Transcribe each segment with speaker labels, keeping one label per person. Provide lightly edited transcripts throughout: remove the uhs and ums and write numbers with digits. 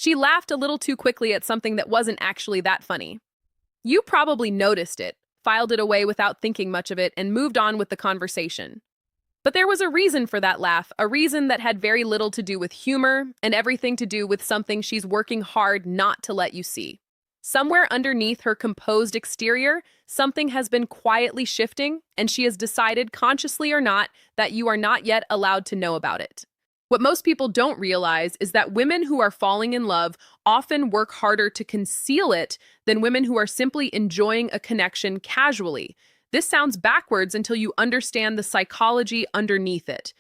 Speaker 1: She laughed a little too quickly at something that wasn't actually that funny. You probably noticed it, filed it away without thinking much of it, and moved on with the conversation. But there was a reason for that laugh, a reason that had very little to do with humor and everything to do with something she's working hard not to let you see. Somewhere underneath her composed exterior, something has been quietly shifting, and she has decided, consciously or not, that you are not yet allowed to know about it. What most people don't realize is that women who are falling in love often work harder to conceal it than women who are simply enjoying a connection casually. This sounds backwards until you understand the psychology underneath it.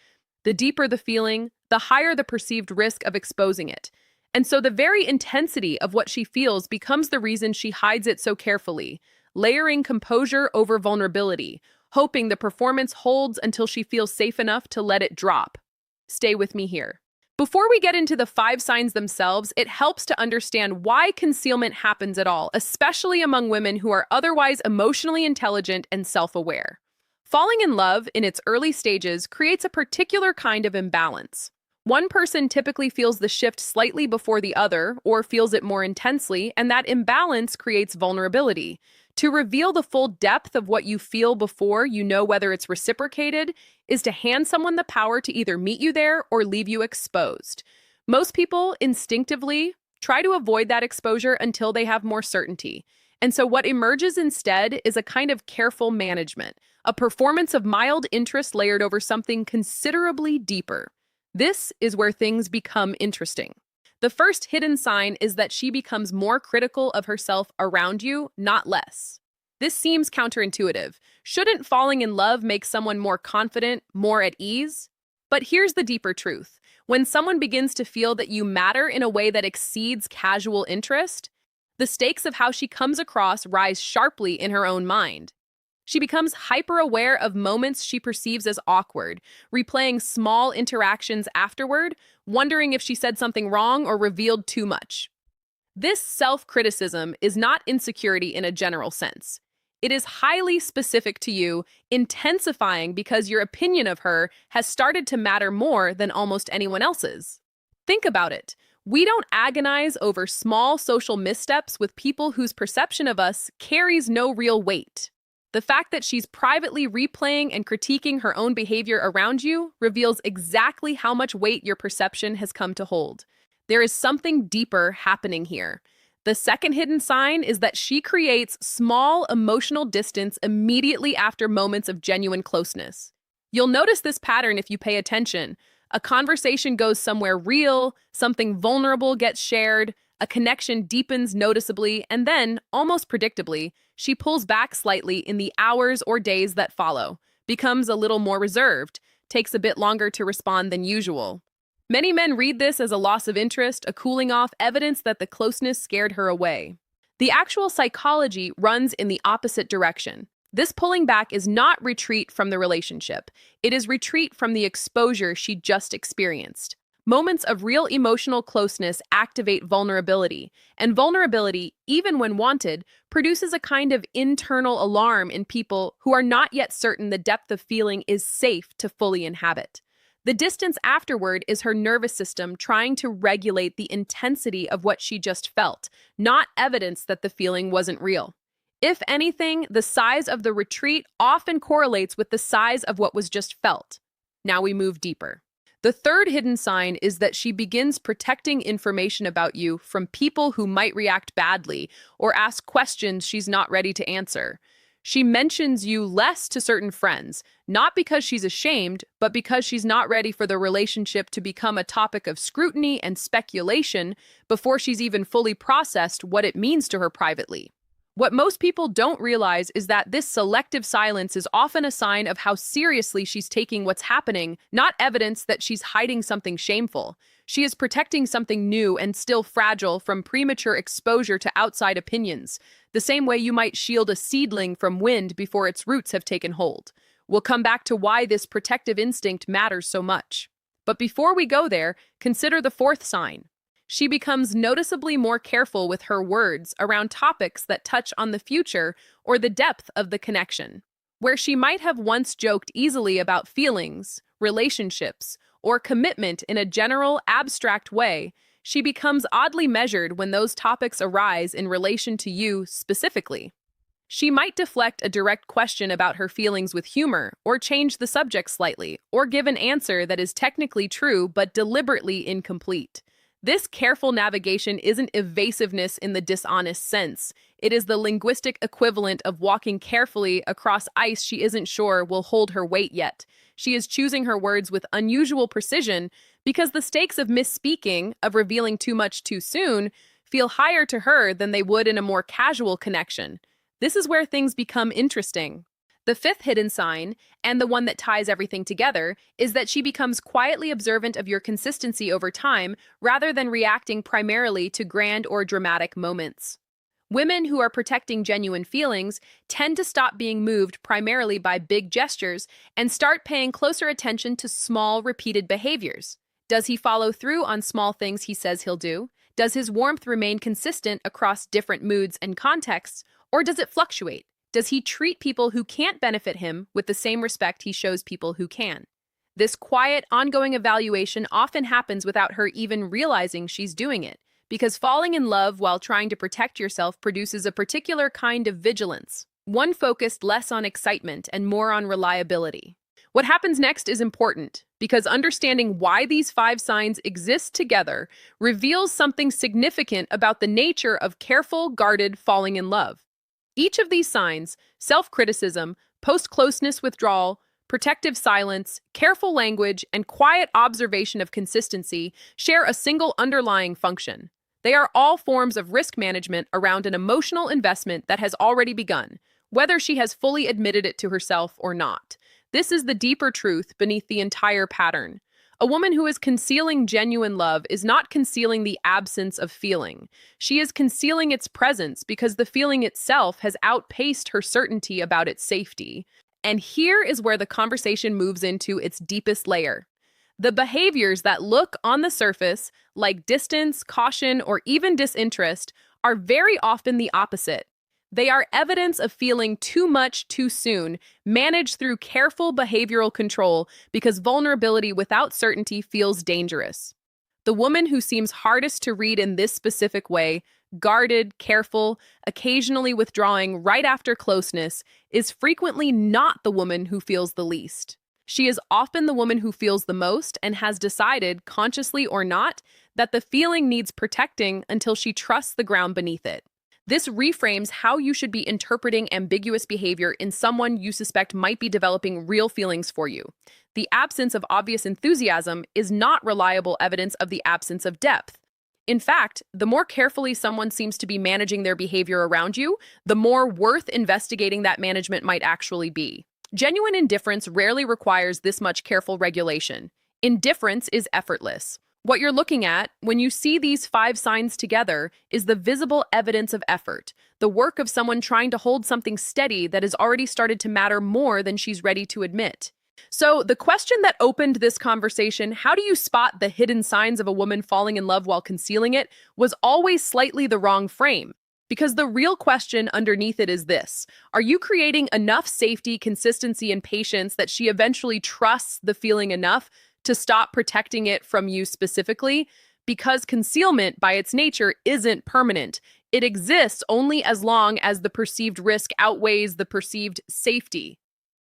Speaker 1: The deeper the feeling, the higher the perceived risk of exposing it. And so the very intensity of what she feels becomes the reason she hides it so carefully, layering composure over vulnerability, hoping the performance holds until she feels safe enough to let it drop. Stay with me here. Before we get into the 5 signs themselves, it helps to understand why concealment happens at all, especially among women who are otherwise emotionally intelligent and self-aware. Falling in love in its early stages creates a particular kind of imbalance. One person typically feels the shift slightly before the other, or feels it more intensely, and that imbalance creates vulnerability. To reveal the full depth of what you feel before you know whether it's reciprocated is to hand someone the power to either meet you there or leave you exposed. Most people instinctively try to avoid that exposure until they have more certainty. And so what emerges instead is a kind of careful management, a performance of mild interest layered over something considerably deeper. This is where things become interesting. The first hidden sign is that she becomes more critical of herself around you, not less. This seems counterintuitive. Shouldn't falling in love make someone more confident, more at ease? But here's the deeper truth. When someone begins to feel that you matter in a way that exceeds casual interest, the stakes of how she comes across rise sharply in her own mind. She becomes hyper-aware of moments she perceives as awkward, replaying small interactions afterward, wondering if she said something wrong or revealed too much. This self-criticism is not insecurity in a general sense. It is highly specific to you, intensifying because your opinion of her has started to matter more than almost anyone else's. Think about it. We don't agonize over small social missteps with people whose perception of us carries no real weight. The fact that she's privately replaying and critiquing her own behavior around you reveals exactly how much weight your perception has come to hold. There is something deeper happening here. The second hidden sign is that she creates small emotional distance immediately after moments of genuine closeness. You'll notice this pattern if you pay attention. A conversation goes somewhere real, something vulnerable gets shared, a connection deepens noticeably, and then, almost predictably, she pulls back slightly in the hours or days that follow, becomes a little more reserved, takes a bit longer to respond than usual. Many men read this as a loss of interest, a cooling off, evidence that the closeness scared her away. The actual psychology runs in the opposite direction. This pulling back is not retreat from the relationship. It is retreat from the exposure she just experienced. Moments of real emotional closeness activate vulnerability, and vulnerability, even when wanted, produces a kind of internal alarm in people who are not yet certain the depth of feeling is safe to fully inhabit. The distance afterward is her nervous system trying to regulate the intensity of what she just felt, not evidence that the feeling wasn't real. If anything, the size of the retreat often correlates with the size of what was just felt. Now we move deeper. The third hidden sign is that she begins protecting information about you from people who might react badly or ask questions she's not ready to answer. She mentions you less to certain friends, not because she's ashamed, but because she's not ready for the relationship to become a topic of scrutiny and speculation before she's even fully processed what it means to her privately. What most people don't realize is that this selective silence is often a sign of how seriously she's taking what's happening, not evidence that she's hiding something shameful. She is protecting something new and still fragile from premature exposure to outside opinions, the same way you might shield a seedling from wind before its roots have taken hold. We'll come back to why this protective instinct matters so much. But before we go there, consider the fourth sign. She becomes noticeably more careful with her words around topics that touch on the future or the depth of the connection. Where she might have once joked easily about feelings, relationships, or commitment in a general, abstract way, She becomes oddly measured when those topics arise in relation to you specifically. She might deflect a direct question about her feelings with humor, or change the subject slightly, or give an answer that is technically true but deliberately incomplete. This careful navigation isn't evasiveness in the dishonest sense. It is the linguistic equivalent of walking carefully across ice she isn't sure will hold her weight yet. She is choosing her words with unusual precision because the stakes of misspeaking, of revealing too much too soon, feel higher to her than they would in a more casual connection. This is where things become interesting. The fifth hidden sign, and the one that ties everything together, is that she becomes quietly observant of your consistency over time rather than reacting primarily to grand or dramatic moments. Women who are protecting genuine feelings tend to stop being moved primarily by big gestures and start paying closer attention to small, repeated behaviors. Does he follow through on small things he says he'll do? Does his warmth remain consistent across different moods and contexts, or does it fluctuate? Does he treat people who can't benefit him with the same respect he shows people who can? This quiet, ongoing evaluation often happens without her even realizing she's doing it, because falling in love while trying to protect yourself produces a particular kind of vigilance, one focused less on excitement and more on reliability. What happens next is important, because understanding why these 5 signs exist together reveals something significant about the nature of careful, guarded falling in love. Each of these signs, self-criticism, post-closeness withdrawal, protective silence, careful language, and quiet observation of consistency, share a single underlying function. They are all forms of risk management around an emotional investment that has already begun, whether she has fully admitted it to herself or not. This is the deeper truth beneath the entire pattern. A woman who is concealing genuine love is not concealing the absence of feeling. She is concealing its presence because the feeling itself has outpaced her certainty about its safety. And here is where the conversation moves into its deepest layer. The behaviors that look on the surface like distance, caution, or even disinterest are very often the opposite. They are evidence of feeling too much too soon, managed through careful behavioral control because vulnerability without certainty feels dangerous. The woman who seems hardest to read in this specific way, guarded, careful, occasionally withdrawing right after closeness, is frequently not the woman who feels the least. She is often the woman who feels the most and has decided, consciously or not, that the feeling needs protecting until she trusts the ground beneath it. This reframes how you should be interpreting ambiguous behavior in someone you suspect might be developing real feelings for you. The absence of obvious enthusiasm is not reliable evidence of the absence of depth. In fact, the more carefully someone seems to be managing their behavior around you, the more worth investigating that management might actually be. Genuine indifference rarely requires this much careful regulation. Indifference is effortless. What you're looking at, when you see these 5 signs together, is the visible evidence of effort, the work of someone trying to hold something steady that has already started to matter more than she's ready to admit. So, the question that opened this conversation, how do you spot the hidden signs of a woman falling in love while concealing it, was always slightly the wrong frame. Because the real question underneath it is this: are you creating enough safety, consistency, and patience that she eventually trusts the feeling enough to stop protecting it from you specifically? Because concealment, by its nature, isn't permanent. It exists only as long as the perceived risk outweighs the perceived safety.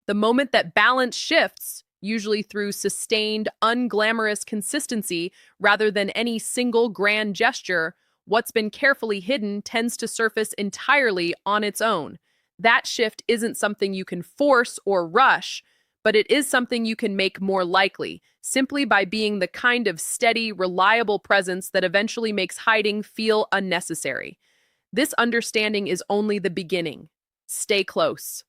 Speaker 1: The moment that balance shifts, usually through sustained, unglamorous consistency rather than any single grand gesture, what's been carefully hidden tends to surface entirely on its own. That shift isn't something you can force or rush, but it is something you can make more likely, simply by being the kind of steady, reliable presence that eventually makes hiding feel unnecessary. This understanding is only the beginning. Stay close.